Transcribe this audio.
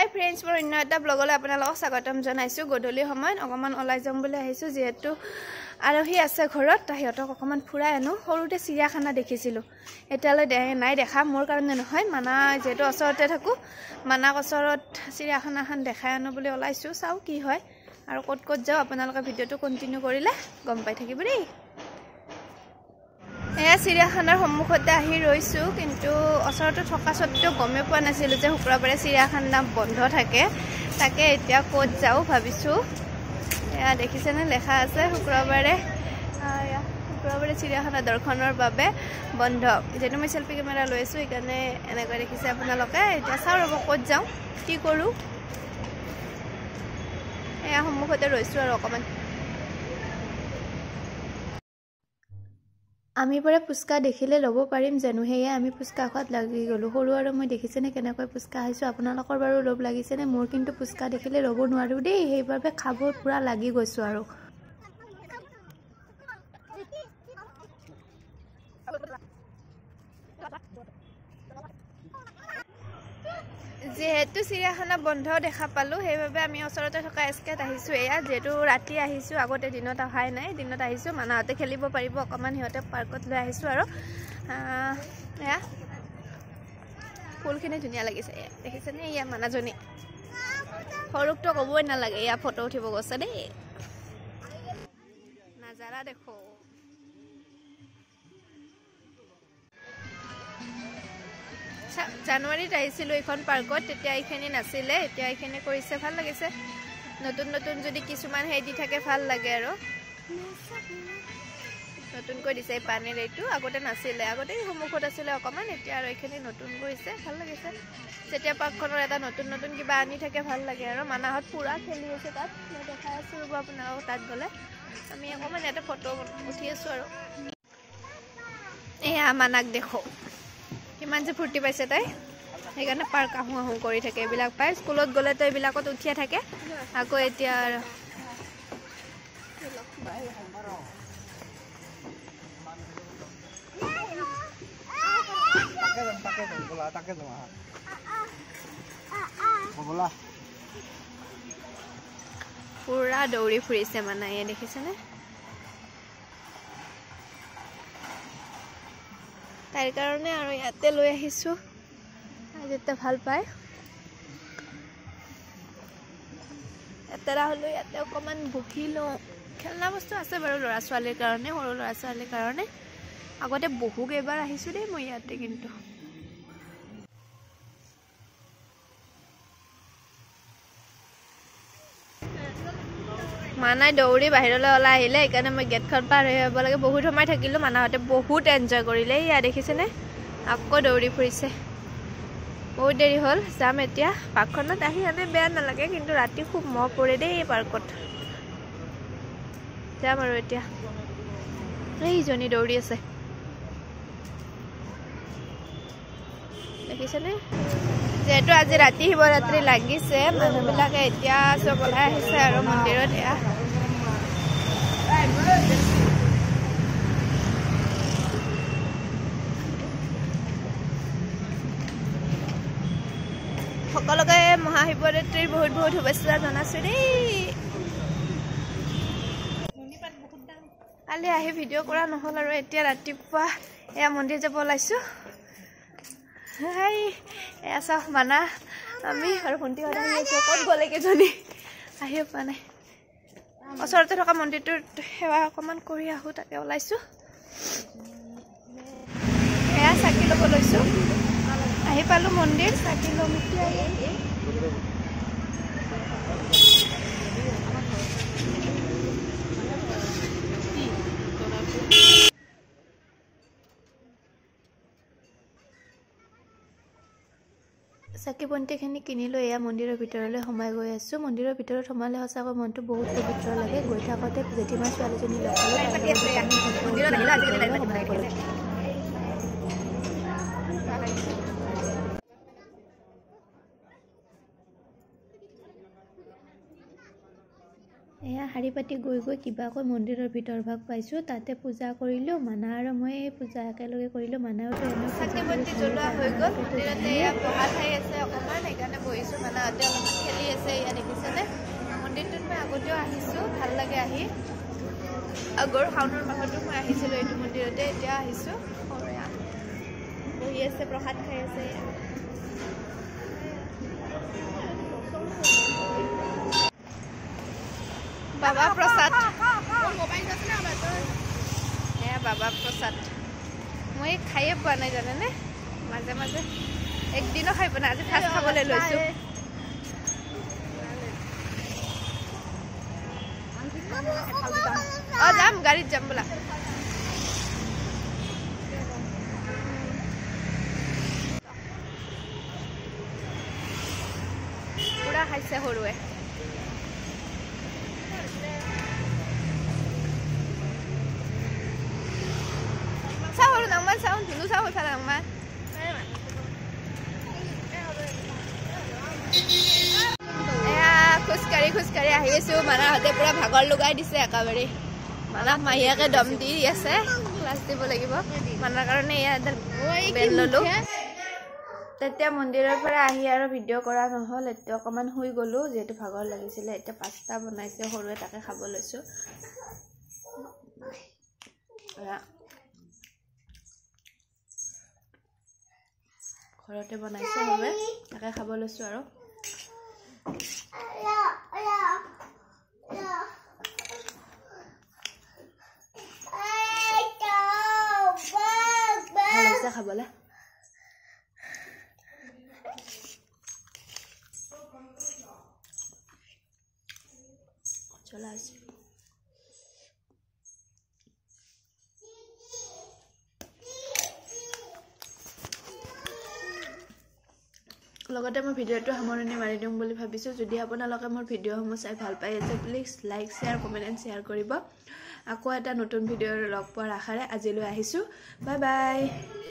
হাই friends, মোৰ অন্য এটা ব্লগলৈ আপোনালোকক স্বাগতম জনাইছোঁ। গধূলি সময়ত অকণমান ওলাই যাম বুলি আহিছোঁ, যিহেতু আলহী আছে ঘৰত, সিহঁতক অকণমান ফুৰাই আনো। সৰুতে চিৰিয়াখানা দেখিছিলোঁ, এতিয়ালৈ নাই দেখা। মোৰ কাৰণে নহয়, মানা যিহেতু ওচৰতে থাকোঁ, মানাক ওচৰত চিৰিয়াখানাখন দেখাই আনো বুলি ওলাইছোঁ। চাওঁ কি হয় আৰু ক'ত ক'ত যাওঁ, আপোনালোকে ভিডিঅ'টো কণ্টিনিউ কৰিলে গম পাই থাকিব দেই। এয়া চিৰিয়াখানাৰ সন্মুখতে আহি ৰৈছোঁ, কিন্তু ওচৰতে থকা স্বত্তেও গমেই পোৱা নাছিলোঁ যে শুক্ৰবাৰে চিৰিয়াখানা বন্ধ থাকে। তাকে এতিয়া ক'ত যাওঁ ভাবিছোঁ। এয়া দেখিছেনে, লেখা আছে শুক্ৰবাৰে চিৰিয়াখানা দৰ্শনৰ বাবে বন্ধ। যিহেতু মই চেল্ফি কেমেৰা লৈ আছোঁ, সেইকাৰণে এনেকৈ দেখিছে আপোনালোকে। এতিয়া চাওঁ ৰ'ব ক'ত যাওঁ, কি কৰোঁ। এয়া সন্মুখতে ৰৈছোঁ আৰু অকণমান। আমি পৰা ফুচকা দেখিলে ল'ব পাৰিম জানো, সেয়ে আমি ফুচকা খোৱাত লাগি গ'লোঁ। সৰু আৰু মই দেখিছেনে কেনেকৈ ফুচকা খাইছোঁ। আপোনালোকৰ বাৰু লোভ লাগিছেনে? মোৰ কিন্তু ফুচকা দেখিলে ল'ব নোৱাৰোঁ দেই, সেইবাবে খাব পূৰা লাগি গৈছোঁ আৰু। যিহেতু চিৰিয়াখানা বন্ধ দেখা পালোঁ, সেইবাবে আমি ওচৰতে থকা এস্কেত আহিছোঁ। এয়া যিহেতু ৰাতি আহিছোঁ, আগতে দিনত অহাই নাই, দিনত আহিছোঁ। মানাহঁতে খেলিব পাৰিব অকণমান, সিহঁতে পাৰ্কত লৈ আহিছোঁ আৰু। এয়া ফুলখিনি ধুনীয়া লাগিছে, এয়া দেখিছেনে, এয়া মানাজনী। সৰুকতো ক'বই নালাগে, এয়া ফটো উঠিব গৈছে দেই। নাজাৰা দেখো। জানুৱাৰীত আহিছিলোঁ এইখন পাৰ্কত, তেতিয়া এইখিনি নাছিলে, এতিয়া এইখিনি কৰিছে, ভাল লাগিছে। নতুন নতুন যদি কিছুমান হেৰি দি থাকে ভাল লাগে আৰু। নতুনকৈ দিছে এই পানীৰ এইটো, আগতে নাছিলে, আগতে সন্মুখত আছিলে অকণমান, এতিয়া আৰু এইখিনি নতুন কৰিছে, ভাল লাগিছে। যেতিয়া পাৰ্কখনৰ এটা নতুন নতুন কিবা আনি থাকে ভাল লাগে আৰু। মানাহঁত পূৰা খেলি আছে তাত, মই দেখাই আছোঁ ৰ'ব আপোনালোকক। তাত গ'লে আমি অকণমান ইয়াতে ফটো উঠি আছোঁ আৰু। এয়া মানাক দেখো, কিমান যে ফূৰ্তি পাইছে তাই, সেইকাৰণে পাৰ্ক আহোঁ আহোঁ কৰি থাকে। এইবিলাক পায়, স্কুলত গ'লেতো এইবিলাকত উঠিয়ে থাকে। আকৌ এতিয়া আৰু পুৰা দৌৰি ফুৰিছে মানায়ে, দেখিছেনে? তাইৰ কাৰণে আৰু ইয়াতে লৈ আহিছোঁ, যেতিয়া ভাল পায়। এতেৰা হ'লেও ইয়াতে অকণমান বহি লওঁ। খেলনা বস্তু আছে বাৰু ল'ৰা ছোৱালীৰ কাৰণে, সৰু ল'ৰা ছোৱালীৰ কাৰণে। আগতে বহু কেইবাৰ আহিছোঁ দেই মই ইয়াতে, কিন্তু মানাই দৌৰি বাহিৰলৈ ওলাই আহিলে, সেইকাৰণে মই গেটখন পাৰ হৈ আহিব লাগে। বহুত সময় থাকিলোঁ, মানাহঁতে বহুত এনজয় কৰিলে। এয়া দেখিছেনে, আকৌ দৌৰি ফুৰিছে। বহুত দেৰি হ'ল, যাম এতিয়া। পাৰ্কখনত আহি এনে বেয়া নালাগে, কিন্তু ৰাতি খুব মহ পৰে দেই এই পাৰ্কত। যাম আৰু এতিয়া। এইজনী দৌৰি আছে, দেখিছেনে? যিহেতু আজি ৰাতি শিৱৰাত্ৰি লাগিছে, মানুহবিলাকে এতিয়া চব ওলাই আহিছে আৰু মন্দিৰত। এয়া সকলোকে মহাশিৱৰাত্ৰিৰ বহুত বহুত শুভেচ্ছা জনাইছোঁ দেই। কালি আহি ভিডিঅ' কৰা নহ'ল আৰু। এতিয়া ৰাতিপুৱা এয়া মন্দিৰ যাব ওলাইছোঁ। এয়া চাওক, মানা আমি আৰু ভণ্টিহঁত আহি আছোঁ। ক'ত গ'লে কেইজনী আহিও পোৱা নাই। ওচৰতে থকা মন্দিৰটোত সেৱা অকণমান কৰি আহোঁ, তাকে ওলাইছোঁ। এয়া চাকি ল'ব লৈছোঁ, আহি পালোঁ মন্দিৰ, চাকি ল'ম এতিয়া। চাকি বন্তিখিনি কিনি লৈ এয়া মন্দিৰৰ ভিতৰলৈ সোমাই গৈ আছোঁ। মন্দিৰৰ ভিতৰত সোমালে সঁচাকৈ মনটো বহুত পবিত্ৰ লাগে। গৈ থাকোঁতে জেঠীমাৰ ছোৱালীজনী লগ পালোঁ, সোমাই গ'লোঁ। এয়া শাৰী পাতি গৈ গৈ কিবাকৈ মন্দিৰৰ ভিতৰ ভাগ পাইছোঁ, তাতে পূজা কৰিলোঁ। মানা আৰু মই পূজা একেলগে কৰিলোঁ। মানাওতো চাকি বন্তি জ্বলোৱা হৈ গ'ল। মন্দিৰতে এয়া বহা ঠাই আছে অকণমান, সেইকাৰণে বহিছোঁ। মানা মাহঁতে অলপমান খেলি আছে ইয়াত দেখিছেনে মন্দিৰটোত মই আগতেও আহিছোঁ ভাল লাগে আহি আগৰ শাওণৰ মাহতো মই আহিছিলোঁ এইটো মন্দিৰতে এতিয়া আহিছোঁ সৰুয়া বহি আছে প্ৰসাদ খাই আছে বাবা প্ৰসাদ এয়া বাবা প্ৰসাদ মই খাইয়ে পোৱা নাই জানেনে মাজে মাজে একদিনো খাই পোৱা নাই আজি ফাৰ্ষ্ট খাবলৈ লৈছোঁ যাম গাড়ীত যাম বোলা পুৰা খাইছে সৰুৱে চাওঁ সৰু নাংমান চাওঁ ধুনু চাওঁ সেইফালে নাংমান এয়া খোজকাঢ়ি আহি আছোঁ মানাহঁতে পুৰা ভাগৰ লগাই দিছে একেবাৰে মানাক মাহীয়েকে দম দি আছে ক্লাছ দিব লাগিব মানাৰ কাৰণে ইয়াত বেল ল'লোঁ তেতিয়া মন্দিৰৰ পৰা আহি আৰু ভিডিঅ' কৰা নহ'ল এতিয়া অকণমান শুই গ'লোঁ যিহেতু ভাগৰ লাগিছিলে এতিয়া পাস্তা বনাইছে সৰুৱে তাকে খাব লৈছোঁ ঘৰতে বনাইছে সৰুৱে তাকে খাব লৈছোঁ আৰু ভাল হৈছে খাবলৈ চলা আছে লগতে মই ভিডিঅ'টো সামৰণি মাৰি দিম বুলি ভাবিছোঁ যদি আপোনালোকে মোৰ ভিডিঅ'সমূহ চাই ভাল পাই আছে please like share comment and share কৰিব আকৌ এটা নতুন ভিডিঅ'ৰ লগ পোৱাৰ আশাৰে আজিলৈ আহিছোঁ বাই বাই